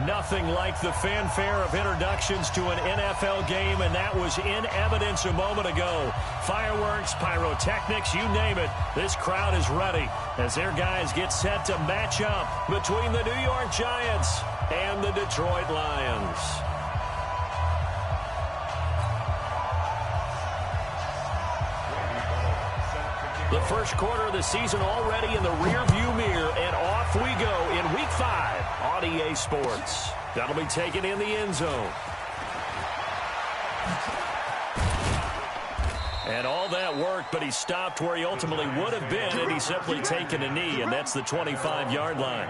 Nothing like the fanfare of introductions to an NFL game, and that was in evidence a moment ago. Fireworks, pyrotechnics, you name it. This crowd is ready as their guys get set to match up between the New York Giants and the Detroit Lions. The first quarter of the season already in the rearview mirror, and off we go in Week 5 on EA Sports. That'll be taken in the end zone. And all that work, but he stopped where he ultimately would have been had he simply taken a knee, and that's the 25-yard line.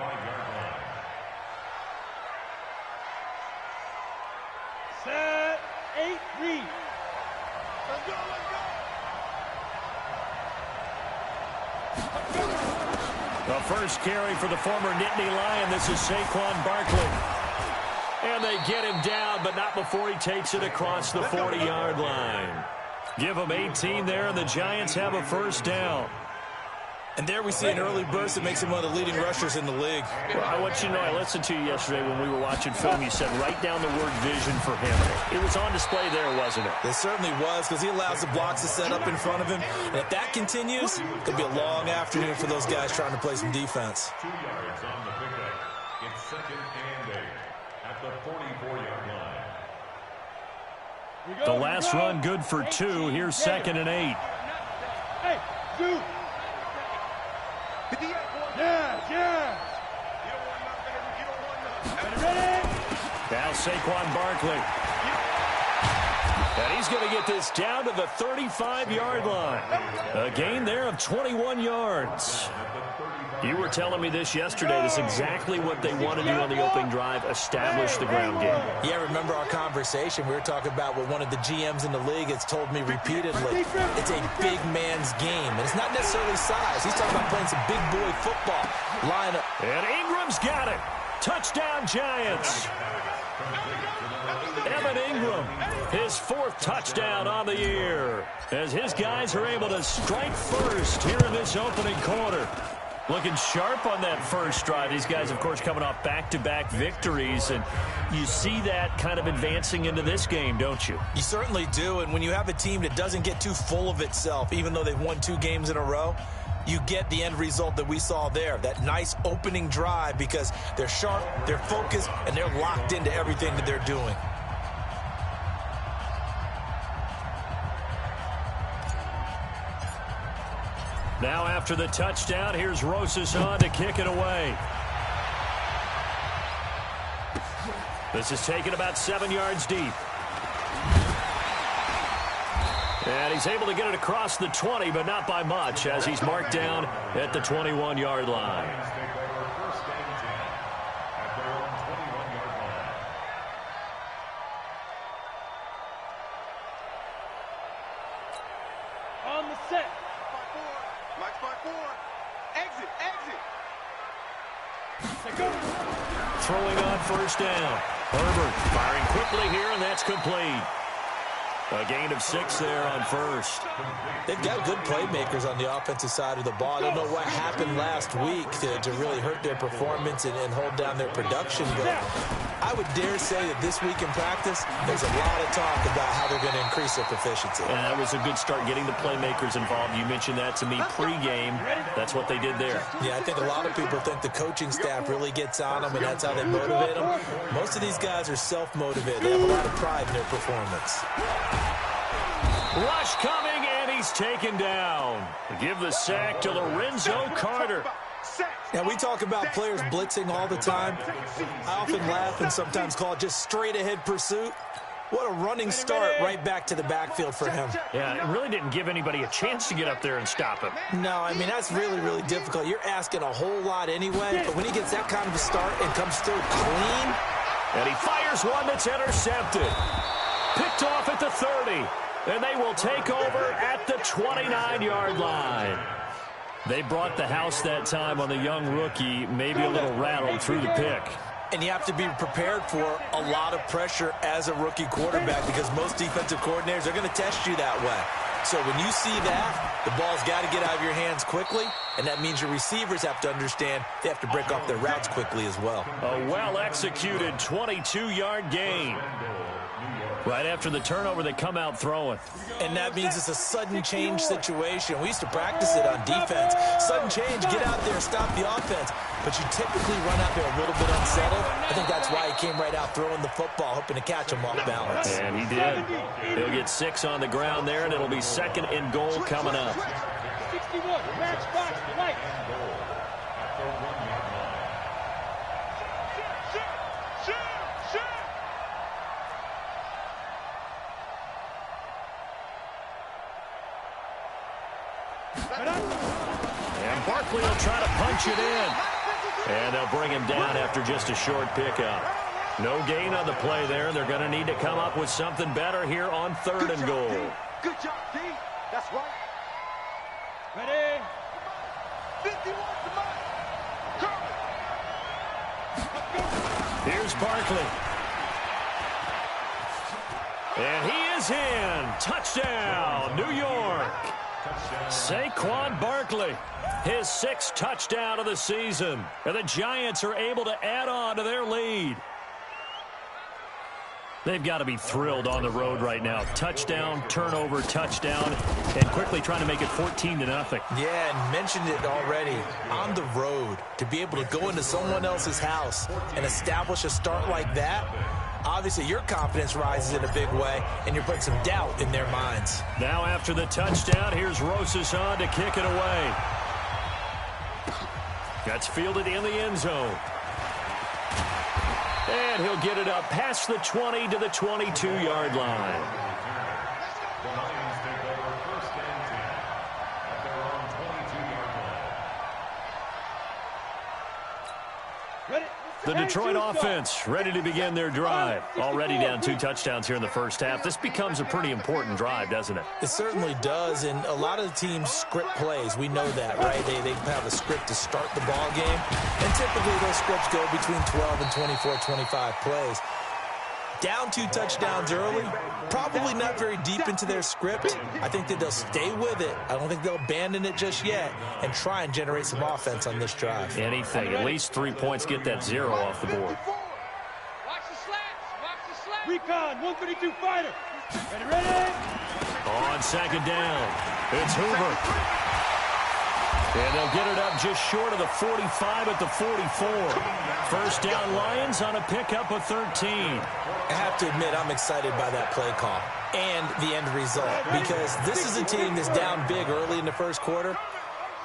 Set, 8, read. Let's go, let's go. The first carry for the former Nittany Lion. This is Saquon Barkley. And they get him down, but not before he takes it across the 40-yard line. Give him 18 there, and the Giants have a first down. And there we see an early burst that makes him one of the leading rushers in the league. Well, I want you to know, I listened to you yesterday when we were watching film. You said write down the word vision for him. It was on display there, wasn't it? It certainly was, because he allows the blocks to set up in front of him. And if that continues, it'll be a long afternoon for those guys trying to play some defense. 2 yards on the pickup. It's second and 8 at the 44-yard line. The last run good for 2. Here's second and 8. Hey, dude. Yeah. Now Saquon Barkley. And he's going to get this down to the 35-yard line. A gain there of 21 yards. You were telling me this yesterday. This is exactly what they want to do on the opening drive, establish the ground game. Yeah, remember our conversation. We were talking about what one of the GMs in the league has told me repeatedly. It's a big man's game, and it's not necessarily size. He's talking about playing some big boy football. Line up. And Ingram's got it. Touchdown, Giants. Evan Ingram, his 4th touchdown on the year, as his guys are able to strike first here in this opening quarter. Looking sharp on that first drive. These guys, of course, coming off back-to-back victories, and you see that kind of advancing into this game, don't you? You certainly do, and when you have a team that doesn't get too full of itself, even though they've won 2 games in a row, you get the end result that we saw there, that nice opening drive, because they're sharp, they're focused, and they're locked into everything that they're doing. Now after the touchdown, here's Rosas on to kick it away. This is taken about 7 yards deep. And he's able to get it across the 20, but not by much, as he's marked down at the 21-yard line. On the set. Watch by 4. Exit. Throwing on first down. Herbert firing quickly here, and that's complete. A gain of 6 there on first. They've got good playmakers on the offensive side of the ball. I don't know what happened last week to really hurt their performance and hold down their production, but I would dare say that this week in practice, there's a lot of talk about how they're going to increase their proficiency. And that was a good start, getting the playmakers involved. You mentioned that to me pregame. That's what they did there. Yeah, I think a lot of people think the coaching staff really gets on them, and that's how they motivate them. Most of these guys are self-motivated. They have a lot of pride in their performance. Rush coming, and he's taken down. Give the sack to Lorenzo Carter. Now, we talk about players blitzing all the time. I often laugh and sometimes call it just straight-ahead pursuit. What a running start right back to the backfield for him. Yeah, it really didn't give anybody a chance to get up there and stop him. No, I mean, that's really, really difficult. You're asking a whole lot anyway, but when he gets that kind of a start and comes through clean. And he fires one that's intercepted. Picked off at the 30. And they will take over at the 29-yard line. They brought the house that time on the young rookie, maybe a little rattled through the pick. And you have to be prepared for a lot of pressure as a rookie quarterback, because most defensive coordinators are going to test you that way. So when you see that, the ball's got to get out of your hands quickly, and that means your receivers have to understand they have to break off their routes quickly as well. A well-executed 22-yard gain. Right after the turnover, they come out throwing. And that means it's a sudden change situation. We used to practice it on defense. Sudden change, get out there, stop the offense. But you typically run out there a little bit unsettled. I think that's why he came right out throwing the football, hoping to catch him off balance. And he did. He'll get 6 on the ground there, and it'll be 2nd and goal coming up. 61, matchbox, right. And Barkley will try to punch it in. And they'll bring him down after just a short pickup. No gain on the play there. They're going to need to come up with something better here on 3rd and goal. Good job, D. That's right. Ready? 51 to Mike. Here's Barkley. And he is in. Touchdown, New York. Saquon Barkley, his 6th touchdown of the season. And the Giants are able to add on to their lead. They've got to be thrilled on the road right now. Touchdown, turnover, touchdown, and quickly trying to make it 14-0. Yeah, and mentioned it already. On the road, to be able to go into someone else's house and establish a start like that, obviously your confidence rises in a big way, and you're putting some doubt in their minds. Now after the touchdown, here's Rosas on to kick it away. That's fielded in the end zone. And he'll get it up past the 20 to the 22-yard line. The Lions take over 1st and 10 at their own 22-yard line. Ready? The Detroit offense ready to begin their drive. Already down 2 touchdowns here in the first half. This becomes a pretty important drive, doesn't it? It certainly does, and a lot of the teams script plays. We know that, right? They have a script to start the ball game, and typically those scripts go between 12 and 24, 25 plays. Down 2 touchdowns early, probably not very deep into their script. I think that they'll stay with it. I don't think they'll abandon it just yet and try and generate some offense on this drive. Anything. At least 3 points, get that 0 off the board. Watch the slats. Watch the slats. Recon, 132 fighter. Ready? On 2nd down, it's Hoover. And they'll get it up just short of the 45 at the 44. First down, Lions on a pickup of 13. I have to admit, I'm excited by that play call and the end result, because this is a team that's down big early in the first quarter,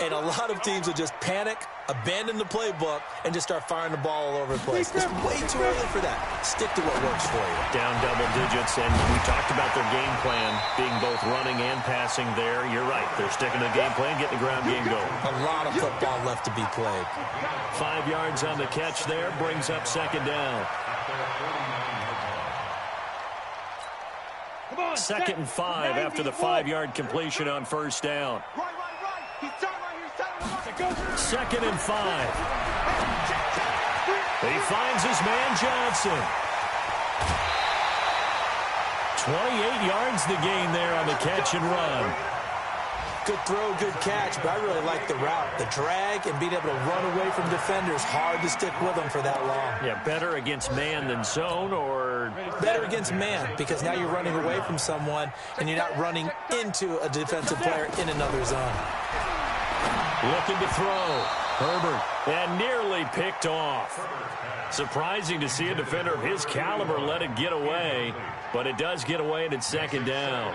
and a lot of teams will just panic, abandon the playbook, and just start firing the ball all over the place. It's way too early for that. Stick to what works for you. Down double digits, and we talked about their game plan being both running and passing there. You're right. They're sticking to the game plan, getting the ground game going. A lot of football left to be played. 5 yards on the catch there, brings up 2nd down. 2nd and 5 after the 5-yard completion on 1st down. Right. He's tight right here. 2nd and 5. He finds his man Johnson. 28 yards the gain there on the catch and run. Good throw, good catch, but I really like the route. The drag and being able to run away from defenders, hard to stick with them for that long. Yeah, better against man than zone, or better against man, because now you're running away from someone and you're not running into a defensive player in another zone. Looking to throw. Herbert, and nearly picked off. Surprising to see a defender of his caliber let it get away, but it does get away and it's 2nd down.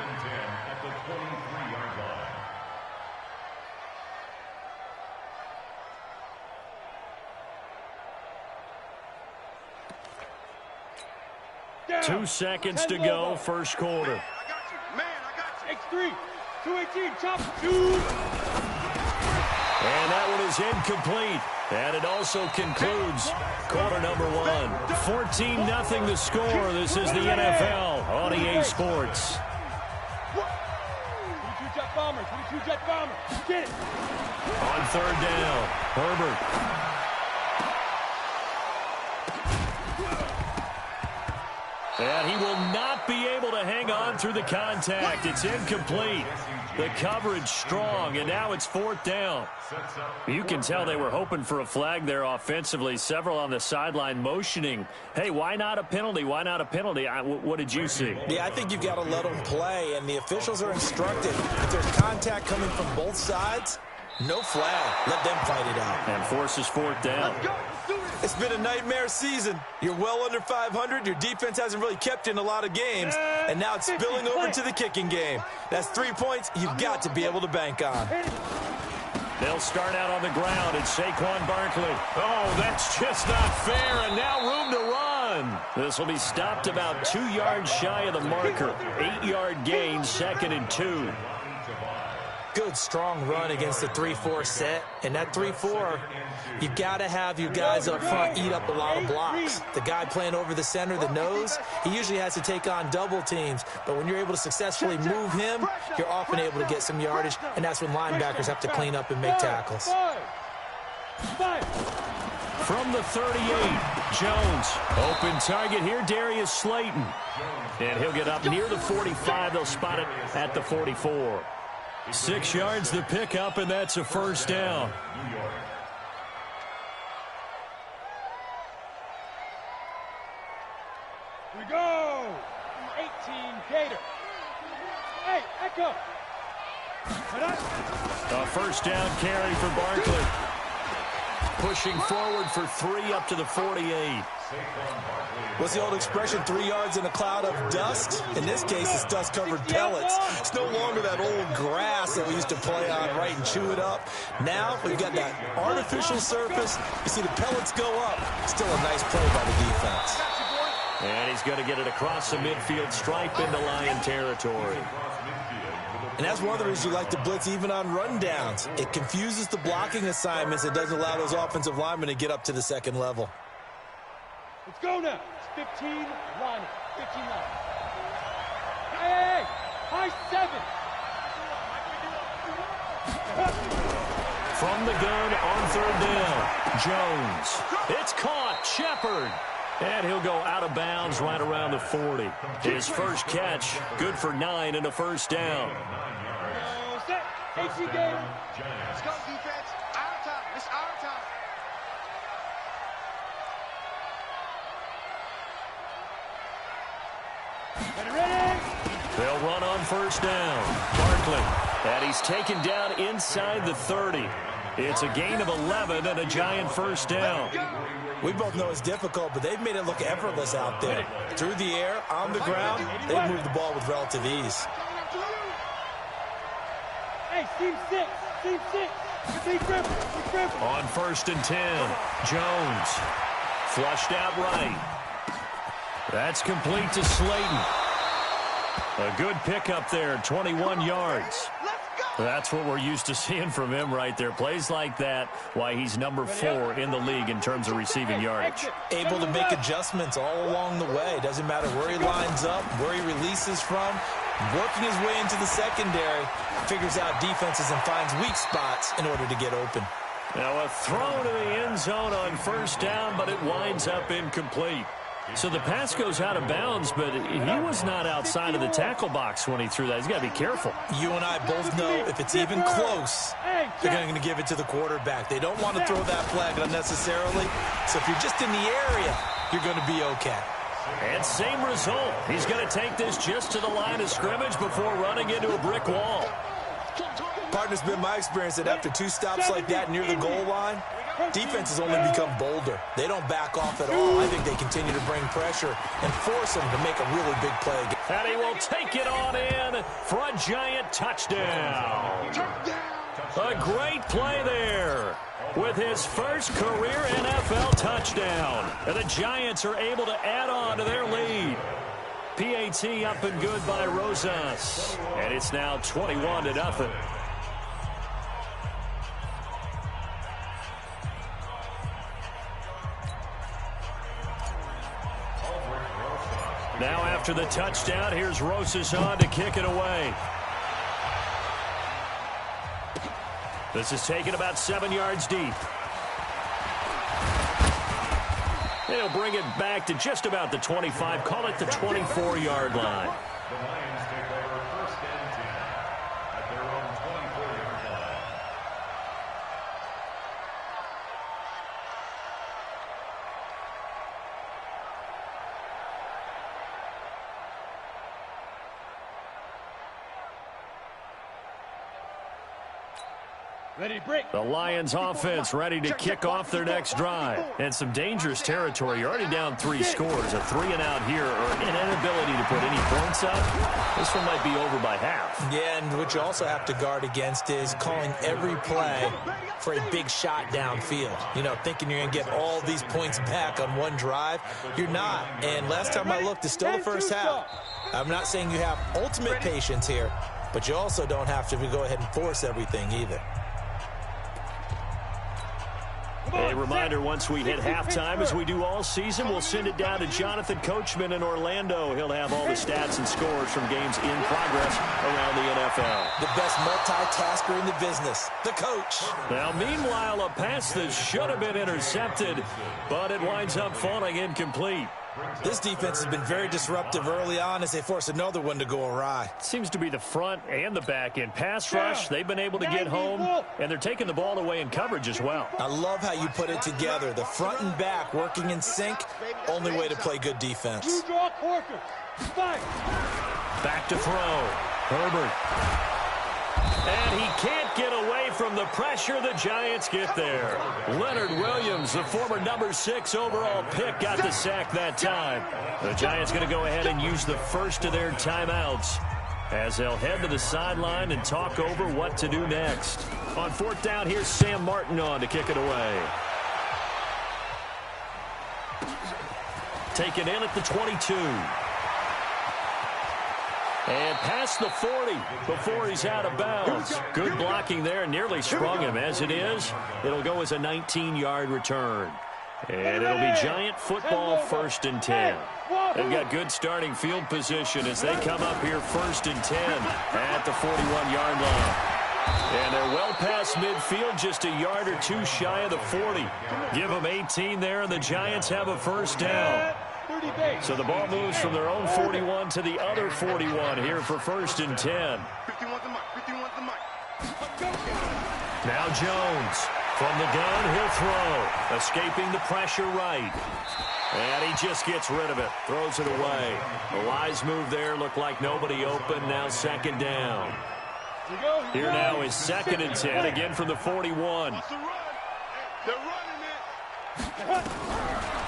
Down. 2 seconds to go, first quarter. Man, I got you. X3, 218, chop, 2. And that one is incomplete. And it also concludes quarter number 1. 14-0 the score. This is the NFL on EA Sports. 22 jet bomber, 22 jet bomber. Get it. On 3rd down, Herbert. And he will not be able to hang on through the contact. It's incomplete. The coverage strong, and now it's 4th down. You can tell they were hoping for a flag there offensively. Several on the sideline motioning, hey, why not a penalty? Why not a penalty? What did you see? Yeah, I think you've got to let them play, and the officials are instructed. If there's contact coming from both sides, no flag. Let them fight it out. And forces 4th down. It's been a nightmare season. You're well under 500. Your defense hasn't really kept you in a lot of games, and now it's spilling over to the kicking game. That's 3 points you've got to be able to bank on. They'll start out on the ground. It's Saquon Barkley. Oh, that's just not fair, and now room to run. This will be stopped about 2 yards shy of the marker. 8-yard gain, 2nd and 2. Good, strong run against the 3-4 set. And that 3-4, you've got to have your guys up front eat up a lot of blocks. The guy playing over the center, the nose, he usually has to take on double teams. But when you're able to successfully move him, you're often able to get some yardage, and that's when linebackers have to clean up and make tackles. From the 38, Jones. Open target here, Darius Slayton. And he'll get up near the 45. They'll spot it at the 44. 6 yards the pickup, and that's a 1st down. We go. 18 Gator. Hey, Echo. A 1st down carry for Barkley. Pushing forward for 3 up to the 48. What's the old expression, 3 yards in a cloud of dust? In this case, it's dust-covered pellets. It's no longer that old grass that we used to play on, right, and chew it up. Now, we've got that artificial surface. You see the pellets go up. Still a nice play by the defense. And he's going to get it across the midfield stripe into Lion territory. And that's one of the reasons you like to blitz even on rundowns. It confuses the blocking assignments. It doesn't allow those offensive linemen to get up to the second level. Let's go now. It's 15 line. 15 line. Hey, high 7. From the gun on 3rd down, Jones. It's caught, Shepard. And he'll go out of bounds right around the 40. His first catch, good for 9 and a 1st down. Set. 18 game. Let's go, defense. Our time. It's our time. Ready? They'll run on 1st down. Barkley. And he's taken down inside the 30. It's a gain of 11 and a giant 1st down. We both know it's difficult, but they've made it look effortless out there. Through the air, on the ground, they've moved the ball with relative ease. Hey, team 6. Team 6. Big Griffin. On 1st and 10, Jones. Flushed out right. That's complete to Slayton. A good pickup there, 21 yards. That's what we're used to seeing from him right there. Plays like that, why he's number 4 in the league in terms of receiving yardage. Able to make adjustments all along the way. Doesn't matter where he lines up, where he releases from. Working his way into the secondary, figures out defenses and finds weak spots in order to get open. Now a throw to the end zone on 1st down, but it winds up incomplete. So the pass goes out of bounds, but he was not outside of the tackle box when he threw that. He's got to be careful. You and I both know if it's even close, they're going to give it to the quarterback. They don't want to throw that flag unnecessarily. So if you're just in the area, you're going to be okay. And same result. He's going to take this just to the line of scrimmage before running into a brick wall. Partner's been my experience that after 2 stops like that near the goal line, defenses only become bolder. They don't back off at all. I think they continue to bring pressure and force them to make a really big play. And he will take it on in for a giant touchdown. A great play there with his first career NFL touchdown. And the Giants are able to add on to their lead. PAT up and good by Rosas. And it's now 21-0. Now after the touchdown, here's Rosas on to kick it away. This is taken about 7 yards deep. They'll bring it back to just about the 25. Call it the 24-yard line. The Lions take over 1st and 10 at their Ready to break. The Lions offense ready to kick off their next drive. And some dangerous territory. You're already down 3 scores. A 3-and-out here or an inability to put any points up. This one might be over by half. Yeah, and what you also have to guard against is calling every play for a big shot downfield. You know, thinking you're going to get all these points back on one drive. You're not. And last time I looked, it's still the first half. I'm not saying you have ultimate patience here, but you also don't have to go ahead and force everything either. A reminder, once we hit halftime, as we do all season, we'll send it down to Jonathan Coachman in Orlando. He'll have all the stats and scores from games in progress around the NFL. The best multitasker in the business, the coach. Now, meanwhile, a pass that should have been intercepted, but it winds up falling incomplete. This defense has been very disruptive early on as they force another one to go awry. Seems to be the front and the back end. Pass rush, they've been able to get home, and they're taking the ball away in coverage as well. I love how you put it together. The front and back working in sync, only way to play good defense. Back to throw. Herbert. And he can't get away from the pressure. The Giants get there. Leonard Williams, the former number 6 overall pick, got the sack that time. The Giants going to go ahead and use the first of their timeouts as they'll head to the sideline and talk over what to do next. On 4th down, here's Sam Martin on to kick it away. Taken in at the 22. And past the 40 before he's out of bounds. Good blocking there. Nearly sprung him. As it is, it'll go as a 19-yard return. And it'll be Giant football 1st and 10. They've got good starting field position as they come up here 1st and 10 at the 41-yard line. And they're well past midfield, just a yard or two shy of the 40. Give them 18 there, and the Giants have a 1st down. So the ball moves from their own 41 to the other 41 here for 1st and 10. Now Jones from the gun, he'll throw. Escaping the pressure right. And he just gets rid of it. Throws it away. A wise move there. Looked like nobody open. Now 2nd down. Here now is 2nd and 10. Again from the 41.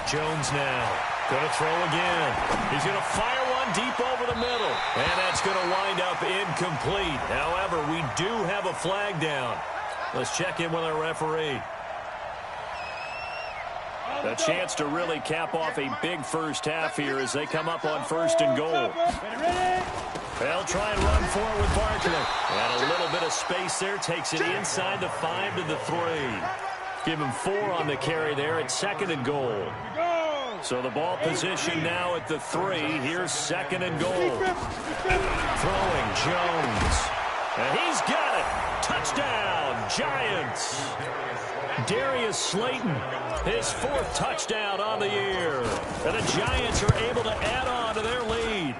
Jones now. Going to throw again. He's going to fire one deep over the middle. And that's going to wind up incomplete. However, we do have a flag down. Let's check in with our referee. A chance to really cap off a big first half here as they come up on 1st and goal. They'll try and run for it with Barkley. And a little bit of space there. Takes it inside the 5 to the 3. Give him 4 on the carry there at 2nd and goal. So the ball position now at the 3. Here's 2nd and goal. Throwing Jones. And he's got it. Touchdown, Giants. Darius Slayton, his 4th touchdown on the year. And the Giants are able to add on to their lead.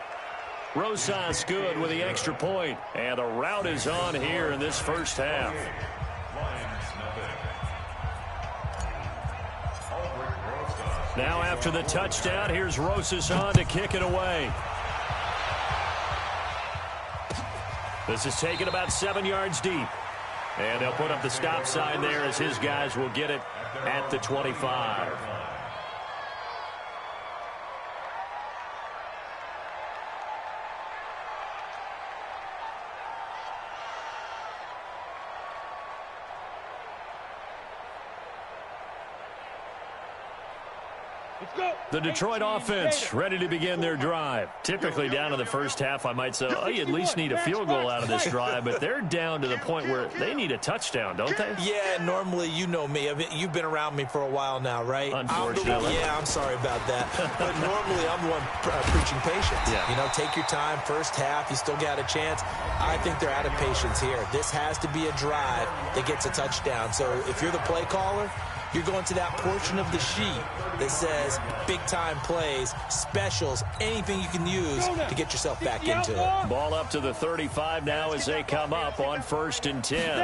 Rosas good with the extra point. And the rout is on here in this first half. Now after the touchdown, here's Rosas on to kick it away. This is taken about 7 yards deep. And they'll put up the stop sign there as his guys will get it at the 25. The Detroit offense ready to begin their drive. Typically down in the first half, I might say, oh, you at least need a field goal out of this drive, but they're down to the point where they need a touchdown, don't they? Yeah, normally, you know me. You've been around me for a while now, right? Unfortunately. I'm sorry about that. But normally, I'm the one preaching patience. Yeah. You know, take your time. First half, you still got a chance. I think they're out of patience here. This has to be a drive that gets a touchdown. So if you're the play caller, you're going to that portion of the sheet that says big-time plays, specials, anything you can use to get yourself back into it. Ball up to the 35 now as they come up on 1st and 10.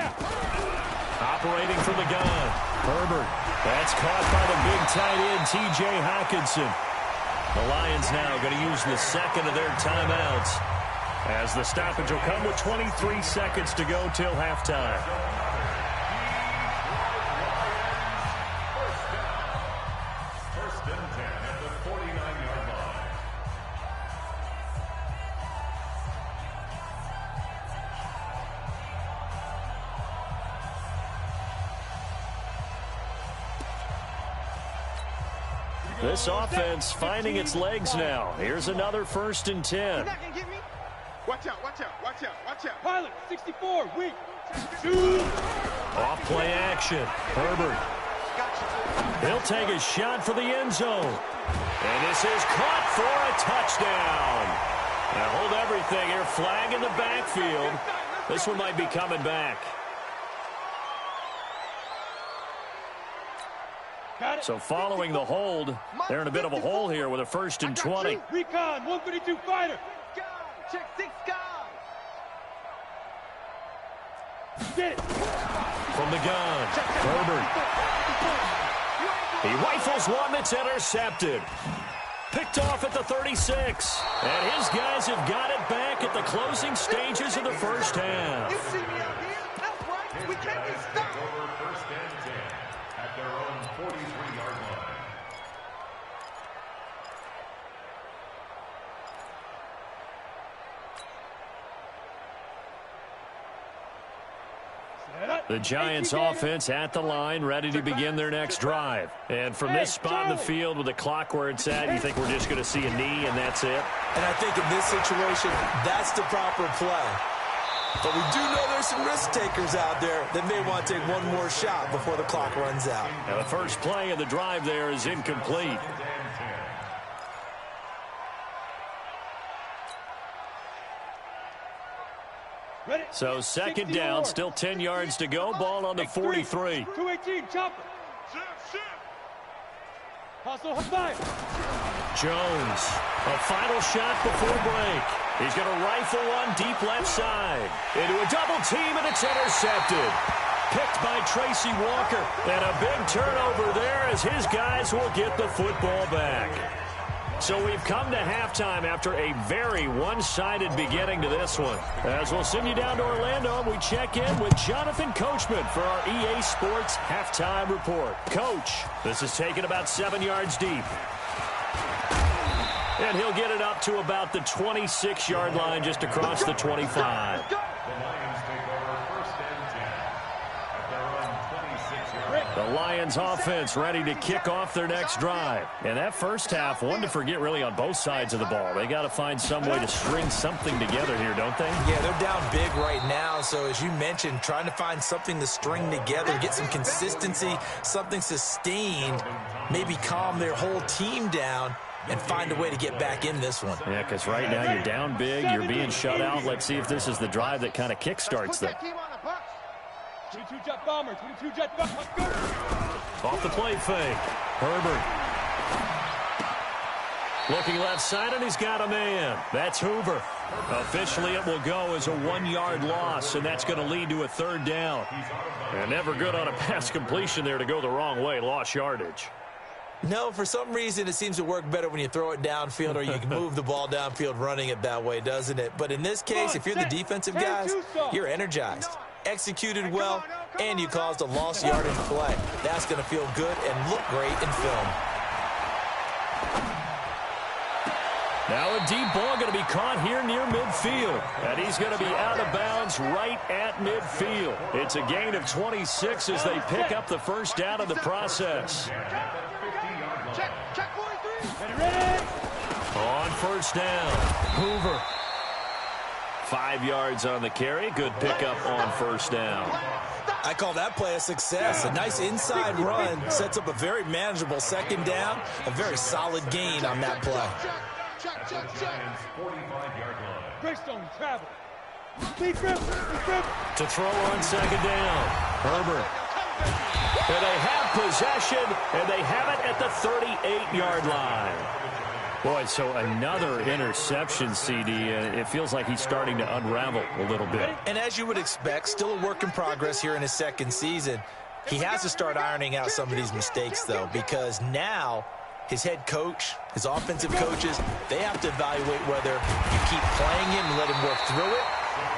Operating from the gun. Herbert. That's caught by the big tight end, T.J. Hockenson. The Lions now going to use the 2nd of their timeouts as the stoppage will come with 23 seconds to go till halftime. This offense finding its legs now. Here's another 1st and 10. You're not gonna get me. Watch out, watch out, watch out, watch out. Pilot, 64, weak. Shoot. Off play action. Herbert. He'll take a shot for the end zone. And this is caught for a touchdown. Now hold everything here. Flag in the backfield. This one might be coming back. So following the hold, they're in a bit of a hole here with a 1st and 20. Recon, 132 fighter. Check 6 guys. Get it. From the gun, Herbert. He rifles one that's intercepted. Picked off at the 36. And his guys have got it back at the closing stages of the first half. You see me out here? That's right. We can't be stopped. Over 1st and 10 at their own 43-yard line. The Giants offense at the line, ready to begin their next drive. And from this spot in the field with the clock where it's at, you think we're just going to see a knee and that's it? And I think in this situation, that's the proper play. But we do know there's some risk takers out there that may want to take one more shot before the clock runs out. Now the first play of the drive there is incomplete. So 2nd down, still 10 yards to go. Ball on the 43. 218, chopper. Hustle, fire. Jones, a final shot before break. He's going to rifle one deep left side. Into a double team, and it's intercepted. Picked by Tracy Walker. And a big turnover there as his guys will get the football back. So we've come to halftime after a very one-sided beginning to this one. As we'll send you down to Orlando, we check in with Jonathan Coachman for our EA Sports Halftime Report. Coach, this is taken about 7 yards deep. And he'll get it up to about the 26-yard line just across the 25. The Lions offense ready to kick off their next drive. And that first half, one to forget really on both sides of the ball. They got to find some way to string something together here, don't they? Yeah, they're down big right now. So as you mentioned, trying to find something to string together, get some consistency, something sustained, maybe calm their whole team down and find a way to get back in this one. Yeah, because right now you're down big, you're being shut out. Let's see if this is the drive that kind of kickstarts them. 22 jet bomber, 22 jet bomber, let's go! Off the play fake. Herbert. Looking left side, and he's got a man. That's Hoover. Officially, it will go as a 1-yard loss, and that's going to lead to a 3rd down. And never good on a pass completion there to go the wrong way. Lost yardage. No, for some reason, it seems to work better when you throw it downfield or you can move the ball downfield running it that way, doesn't it? But in this case, if you're the defensive guys, you're energized, executed well, and you caused a lost yardage play. That's going to feel good and look great in film. Now a deep ball going to be caught here near midfield. And he's going to be out of bounds right at midfield. It's a gain of 26 as they pick up the first down in the process. Check 43. Ready? On first down, Hoover. 5 yards on the carry. Good pickup on first down. I call that play a success. A nice inside run sets up a very manageable 2nd down. A very solid gain on that play. Check. 45-yard line. Greystone, travel. Speed grip. To throw on 2nd down, Herbert. And they have possession, and they have it at the 38-yard line. Boy, so another interception, CD. It feels like he's starting to unravel a little bit. And as you would expect, still a work in progress here in his 2nd season. He has to start ironing out some of these mistakes, though, because now his head coach, his offensive coaches, they have to evaluate whether you keep playing him and let him work through it,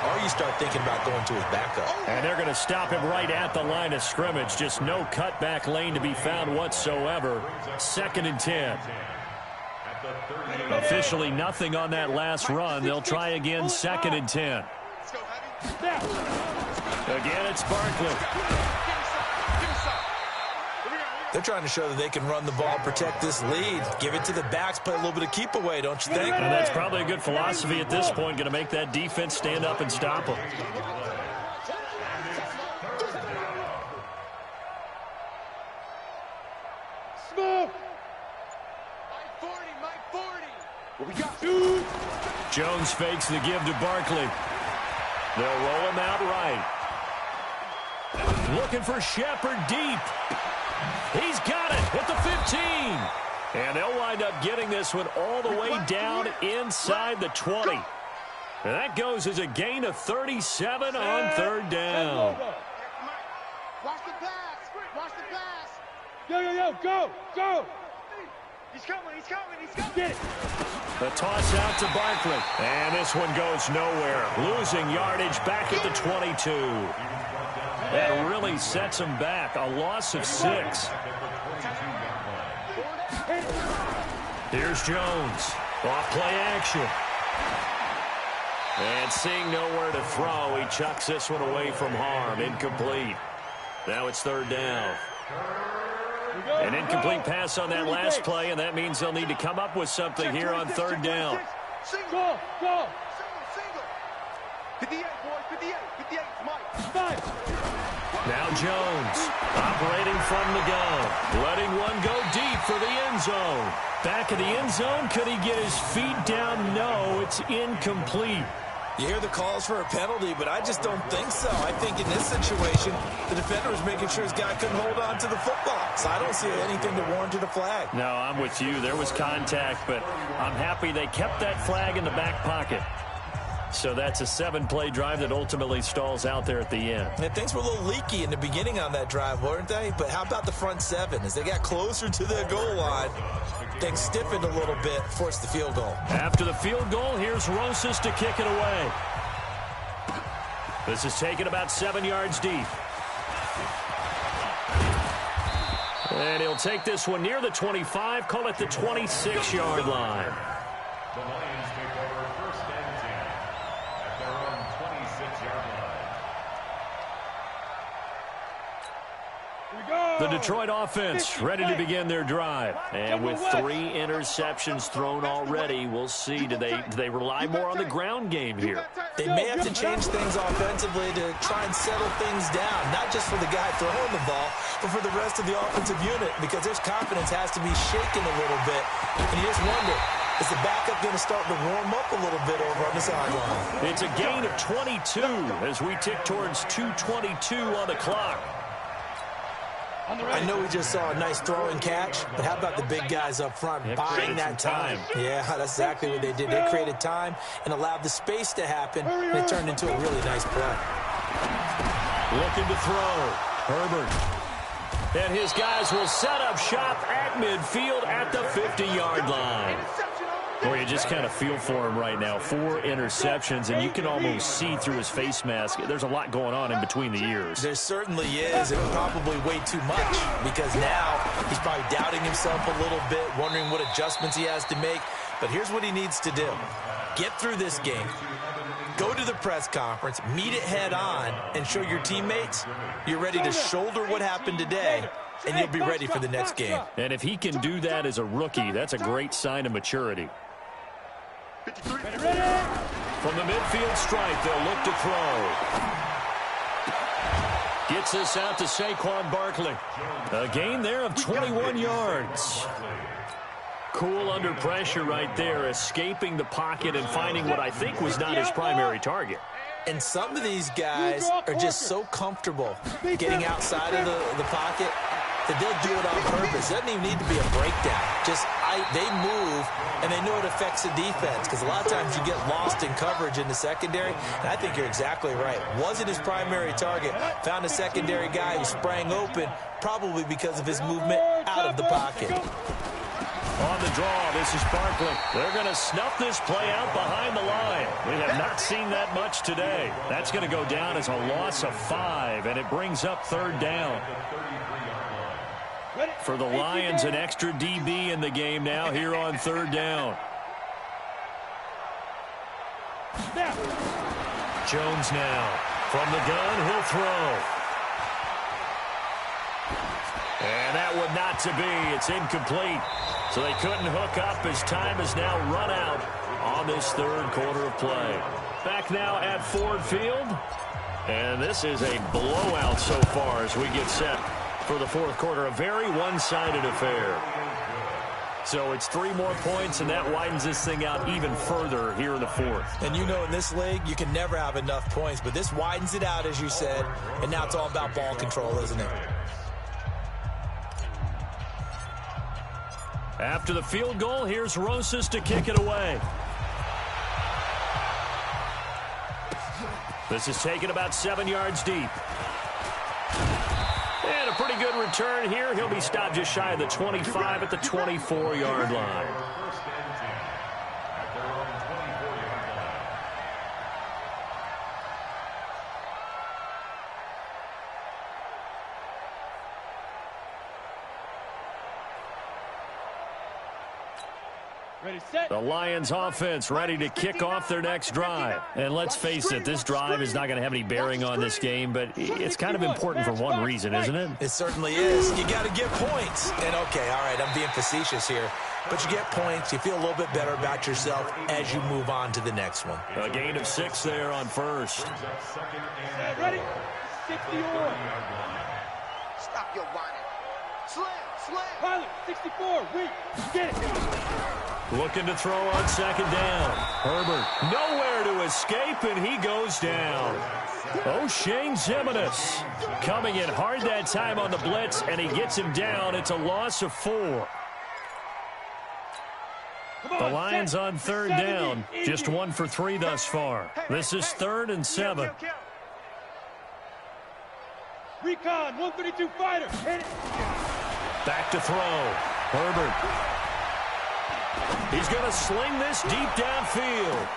or you start thinking about going to his backup. And they're going to stop him right at the line of scrimmage. Just no cutback lane to be found whatsoever. 2nd and 10. Officially nothing on that last run. They'll try again 2nd and 10. Again, it's Barkley. They're trying to show that they can run the ball, protect this lead, give it to the backs, play a little bit of keep away, don't you think? And that's probably a good philosophy at this point, going to make that defense stand up and stop them. Smoke! Mike 40. What we got? Dude! Jones fakes the give to Barkley. They'll roll him out right. Looking for Shepard deep. He's got it at the 15. And they'll wind up getting this one all the way down inside the 20. And that goes as a gain of 37 on third down. Watch the pass. Watch the pass. Yo, go, go. He's coming. Get it. The toss out to Barkley. And this one goes nowhere. Losing yardage back at the 22. That really sets him back. A loss of 6. Here's Jones. Off play action. And seeing nowhere to throw, he chucks this one away from harm. Incomplete. Now it's third down. An incomplete pass on that last play, and that means they'll need to come up with something here on third down. Go. Single. 58, boys. 58, Mike. 5. Now Jones, operating from the gun, letting one go deep for the end zone. Back of the end zone, could he get his feet down? No, it's incomplete. You hear the calls for a penalty, but I just don't think so. I think in this situation, the defender was making sure his guy couldn't hold on to the football. So I don't see anything to warrant a flag. No, I'm with you. There was contact, but I'm happy they kept that flag in the back pocket. So that's a 7-play drive that ultimately stalls out there at the end. And things were a little leaky in the beginning on that drive, weren't they? But how about the front 7? As they got closer to the goal line, things stiffened a little bit, forced the field goal. After the field goal, here's Rosas to kick it away. This is taken about 7 yards deep. And he'll take this one near the 25, call it the 26-yard line. The Lions take over first and 10 at their own 26-yard line. The Detroit offense ready to begin their drive. And with 3 interceptions thrown already, we'll see, do they rely more on the ground game here? They may have to change things offensively to try and settle things down, not just for the guy throwing the ball, but for the rest of the offensive unit, because their confidence has to be shaken a little bit. And you just wonder, is the backup going to start to warm up a little bit over on the sideline? It's a gain of 22 as we tick towards 2:22 on the clock. I know we just saw a nice throw and catch, but how about the big guys up front buying that time? Yeah, that's exactly what they did. They created time and allowed the space to happen, and it turned into a really nice play. Looking to throw. Herbert. And his guys will set up shop at midfield at the 50-yard line. Boy, you just kind of feel for him right now. 4 interceptions, and you can almost see through his face mask. There's a lot going on in between the ears. There certainly is, and probably way too much, because now he's probably doubting himself a little bit, wondering what adjustments he has to make. But here's what he needs to do. Get through this game. Go to the press conference, meet it head on, and show your teammates you're ready to shoulder what happened today, and you'll be ready for the next game. And if he can do that as a rookie, that's a great sign of maturity. From the midfield stripe, they'll look to throw. Gets this out to Saquon Barkley. A gain there of 21 yards. Cool under pressure right there, escaping the pocket and finding what I think was not his primary target. And some of these guys are just so comfortable getting outside of the pocket that they'll do it on purpose. It doesn't even need to be a breakdown. Just they move, and they know it affects the defense, because a lot of times you get lost in coverage in the secondary, and I think you're exactly right. Wasn't his primary target. Found a secondary guy who sprang open, probably because of his movement out of the pocket. On the draw, this is Barkley. They're going to snuff this play out behind the line. We have not seen that much today. That's going to go down as a loss of 5, and it brings up third down. For the Lions, an extra DB in the game now here on third down. Jones now. From the gun, he'll throw. And that would not to be. It's incomplete. So they couldn't hook up as time has now run out on this third quarter of play. Back now at Ford Field. And this is a blowout so far as we get set for the fourth quarter. A very one-sided affair. So it's 3 more points, and that widens this thing out even further here in the fourth. And you know in this league, you can never have enough points, but this widens it out, as you said, and now it's all about ball control, isn't it? After the field goal, here's Rosas to kick it away. This is taken about 7 yards deep. And a pretty good return here. He'll be stopped just shy of the 25 at the 24-yard line. Ready, set. The Lions offense ready to kick off their next drive. And let's face it, this drive is not going to have any bearing on this game, but it's kind of important for one reason, isn't it? It certainly is. You got to get points. And, okay, all right, I'm being facetious here. But you get points. You feel a little bit better about yourself as you move on to the next one. A gain of 6 there on first. Ready? 60 on. Stop your whining. Slam, slam. Pilot, 64, weak. Get it. Looking to throw on second down. Herbert nowhere to escape, and he goes down. O'Shane Zimenez coming in hard that time on the blitz, and he gets him down. It's a loss of 4. The Lions on third down. Just 1 for 3 thus far. This is 3rd and 7. Recon, 132 fighter. Hit it. Back to throw. Herbert. He's going to sling this deep downfield.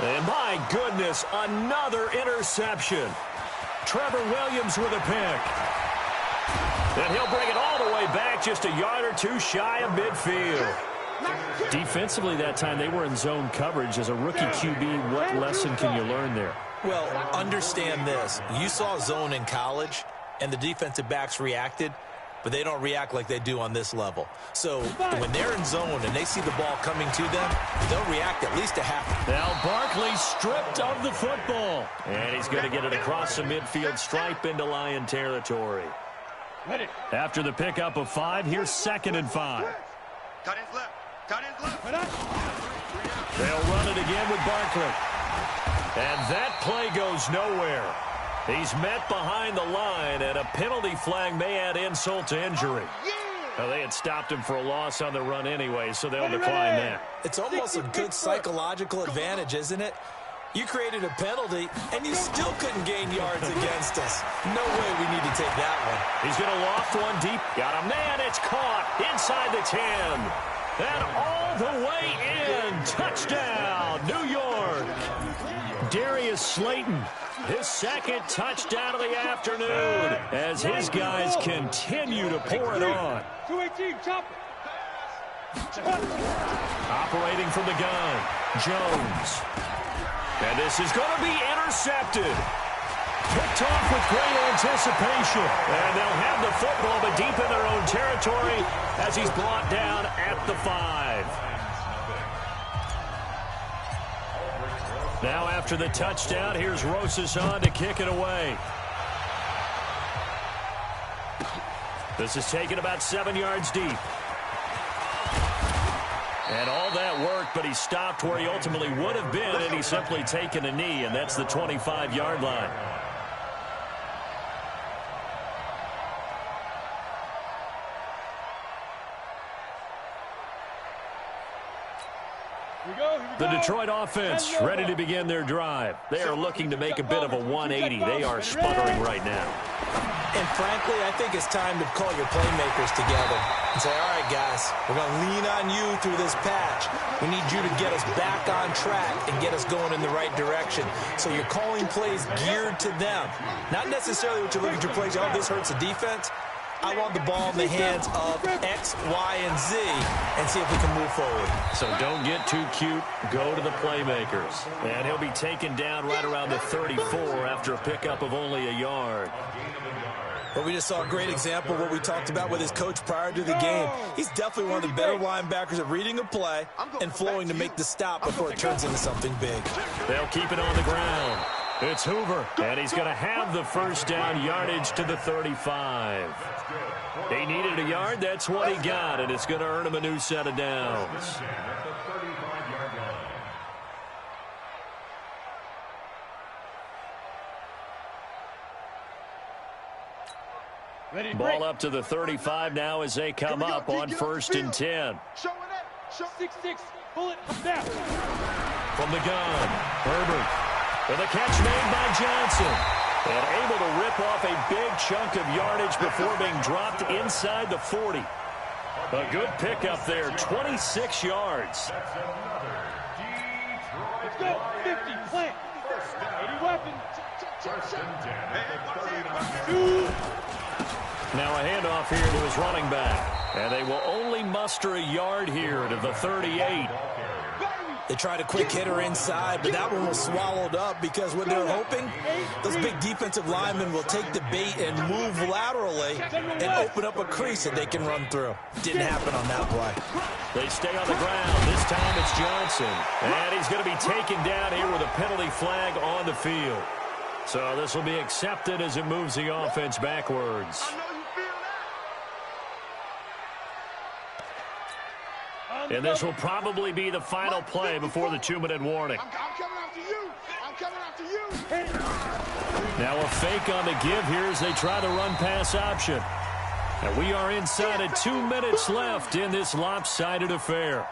And my goodness, another interception. Trevor Williams with a pick. And he'll bring it all the way back just a yard or 2 shy of midfield. Defensively that time, they were in zone coverage. As a rookie QB, what lesson can you learn there? Well, understand this. You saw zone in college, and the defensive backs reacted, but they don't react like they do on this level. So when they're in zone and they see the ball coming to them, they'll react at least a half. Now Barkley stripped of the football. And he's going to get it across the midfield stripe into Lion territory. After the pickup of 5, here's 2nd and 5. Cut his left. Cut his left. They'll run it again with Barkley. And that play goes nowhere. He's met behind the line, and a penalty flag may add insult to injury. Now, they had stopped him for a loss on the run anyway, so they'll decline that. It's almost a good psychological advantage, isn't it? You created a penalty, and you still couldn't gain yards against us. No way we need to take that one. He's going to loft one deep. Got a man. It's caught inside the 10. And all the way in. Touchdown, New York. Darius Slayton, his 2nd touchdown of the afternoon as his guys continue to pour it on. 218, chop. Operating from the gun, Jones. And this is going to be intercepted. Picked off with great anticipation. And they'll have the football, but deep in their own territory as he's brought down at the 5. Now after the touchdown, here's Rosas on to kick it away. This is taken about 7 yards deep. And all that worked, but he stopped where he ultimately would have been, and he's simply taken a knee, and that's the 25-yard line. The Detroit offense ready to begin their drive. They are looking to make a bit of a 180. They are sputtering right now. And frankly, I think it's time to call your playmakers together and say, all right, guys, we're going to lean on you through this patch. We need you to get us back on track and get us going in the right direction. So you're calling plays geared to them. Not necessarily what you look at your plays, oh, this hurts the defense. I want the ball in the hands of X, Y, and Z and see if we can move forward. So don't get too cute. Go to the playmakers. And he'll be taken down right around the 34 after a pickup of only a yard. Well, we just saw a great example of what we talked about with his coach prior to the game. He's definitely one of the better linebackers at reading a play and flowing to make the stop before it turns into something big. They'll keep it on the ground. It's Hoover, and he's going to have the first down, yardage to the 35. He needed a yard. That's what he got, and it's going to earn him a new set of downs. Ball up to the 35 now as they come up on 1st and 10. 6-6, bullet down. From the gun, Herbert. With a catch made by Johnson. And able to rip off a big chunk of yardage before being dropped inside the 40. A good pickup there, 26 yards. Let's go, 50, plant. 80 weapon. Now a handoff here to his running back. And they will only muster a yard here to the 38. They tried a quick hitter inside, but that one was swallowed up because what they're hoping, those big defensive linemen will take the bait and move laterally and open up a crease that they can run through. Didn't happen on that play. They stay on the ground. This time it's Johnson. And he's going to be taken down here with a penalty flag on the field. So this will be accepted as it moves the offense backwards. And this will probably be the final play before the 2-minute warning. I'm coming after you. I'm coming after you. Now a fake on the give here as they try the run-pass option. And we are inside of 2 minutes left in this lopsided affair.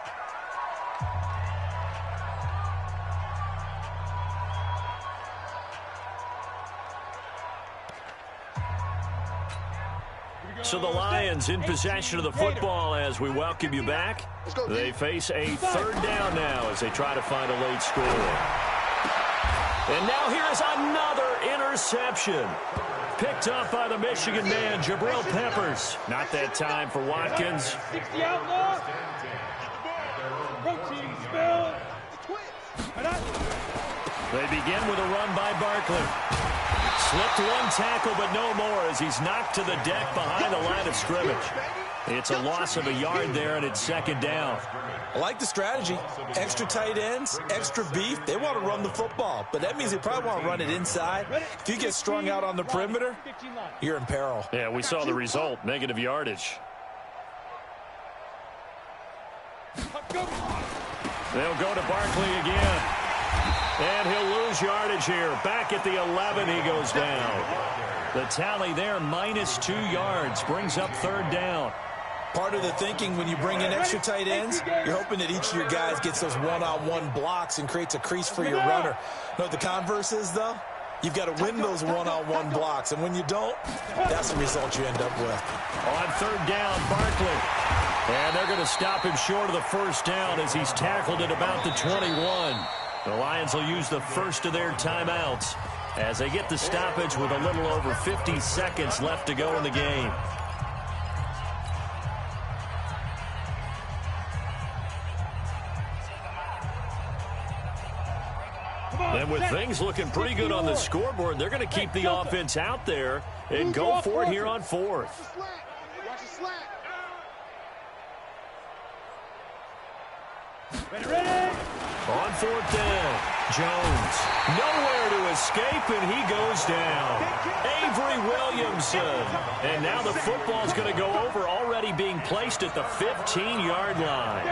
So the Lions in possession of the football as we welcome you back. They face a 3rd down now as they try to find a late score. And now here is another interception. Picked up by the Michigan man, Jabril Peppers. Not that time for Watkins. 60 outlaw. Rotating spell. They begin with a run by Barkley. Slipped one tackle, but no more as he's knocked to the deck behind the line of scrimmage. It's a loss of a yard there, and it's 2nd down. I like the strategy. Extra tight ends, extra beef. They want to run the football, but that means they probably want to run it inside. If you get strung out on the perimeter, you're in peril. Yeah, we saw the result, negative yardage. They'll go to Barkley again. And he'll lose yardage here. Back at the 11, he goes down. The tally there, -2 yards, brings up 3rd down. Part of the thinking when you bring in extra tight ends, you're hoping that each of your guys gets those one-on-one blocks and creates a crease for your runner. You know what the converse is, though? You've got to win those one-on-one blocks, and when you don't, that's the result you end up with. On 3rd down, Barkley. And they're going to stop him short of the 1st down as he's tackled at about the 21. The Lions will use the first of their timeouts as they get the stoppage with a little over 50 seconds left to go in the game. And with things looking pretty good on the scoreboard, they're going to keep the offense out there and go for it here on 4th. Watch the slack. Ready? On 4th down, Jones nowhere to escape, and he goes down. Avery Williamson. And now the football's going to go over, already being placed at the 15-yard line.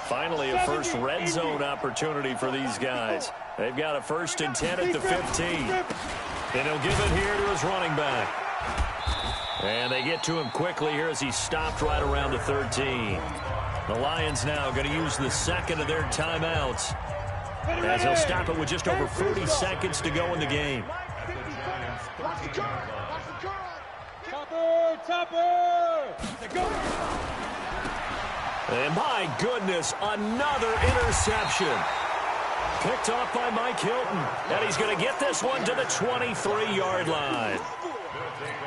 Finally, a first red zone opportunity for these guys. They've got a 1st and 10 at the 15. And he'll give it here to his running back. And they get to him quickly here as he stopped right around the 13. The Lions now going to use the 2nd of their timeouts as they'll stop it with just over 40 seconds to go in the game. Watch the curl. Watch the curl. Topper! And my goodness, another interception. Picked off by Mike Hilton. And he's going to get this one to the 23-yard line.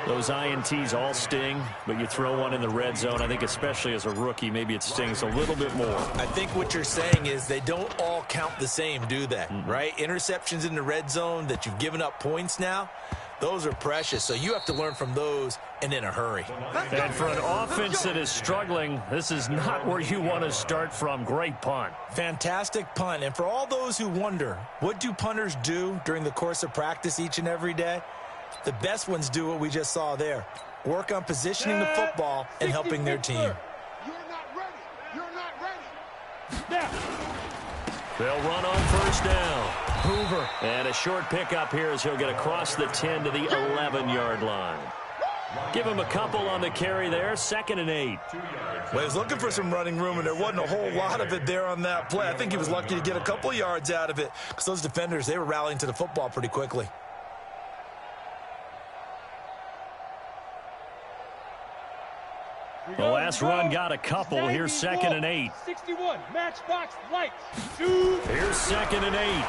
Those INTs all sting, but you throw one in the red zone, I think especially as a rookie, maybe it stings a little bit more. I think what you're saying is they don't all count the same, do they? Right? Interceptions in the red zone that you've given up points now, Those are precious, so you have to learn from those and in a hurry. And for an offense that is struggling, this is not where you want to start from. Great punt. Fantastic punt. And for all those who wonder, what do punters do during the course of practice each and every day? The best ones do what we just saw there. Work on positioning the football and helping their team. You're not ready. You're not ready. Now. They'll run on first down. Hoover. And a short pickup here as he'll get across the 10 to the 11-yard line. Give him a couple on the carry there. 2nd and 8. Well, he was looking for some running room, and there wasn't a whole lot of it there on that play. I think he was lucky to get a couple yards out of it because those defenders, they were rallying to the football pretty quickly. The last run got a couple. Here's 2nd and 8. 61, matchbox lights. Shoot. Here's 2nd and 8.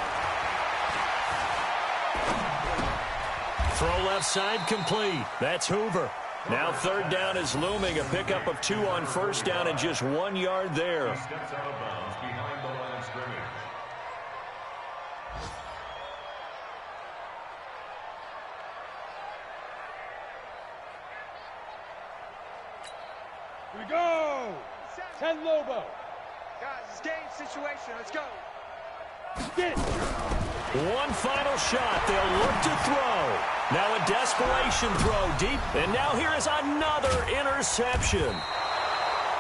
Throw left side complete. That's Hoover. Now 3rd down is looming. A pickup of 2 on first down and just 1 yard there. He steps out of bounds behind the line of scrimmage. We go. 10 Lobo. Guys, it's game situation. Let's go. Get it. One final shot. They'll look to throw. Now a desperation throw deep. And now here is another interception.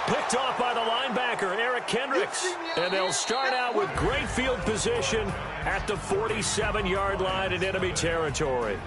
Picked off by the linebacker, Eric Kendricks. And they'll start out with great field position at the 47-yard line in enemy territory.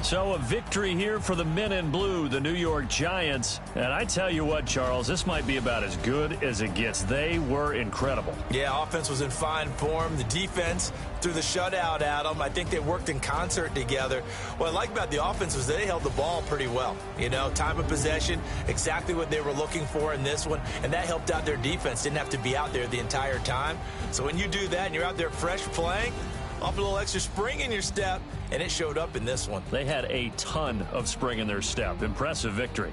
So a victory here for the men in blue, the New York Giants. And I tell you what, Charles, this might be about as good as it gets. They were incredible. Yeah, offense was in fine form. The defense threw the shutout at them. I think they worked in concert together. What I like about the offense was they held the ball pretty well. You know, time of possession, exactly what they were looking for in this one. And that helped out their defense. Didn't have to be out there the entire time. So when you do that and you're out there fresh playing, off a little extra spring in your step, and it showed up in this one. They had a ton of spring in their step. Impressive victory.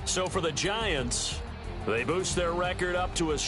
So for the Giants, they boost their record up to a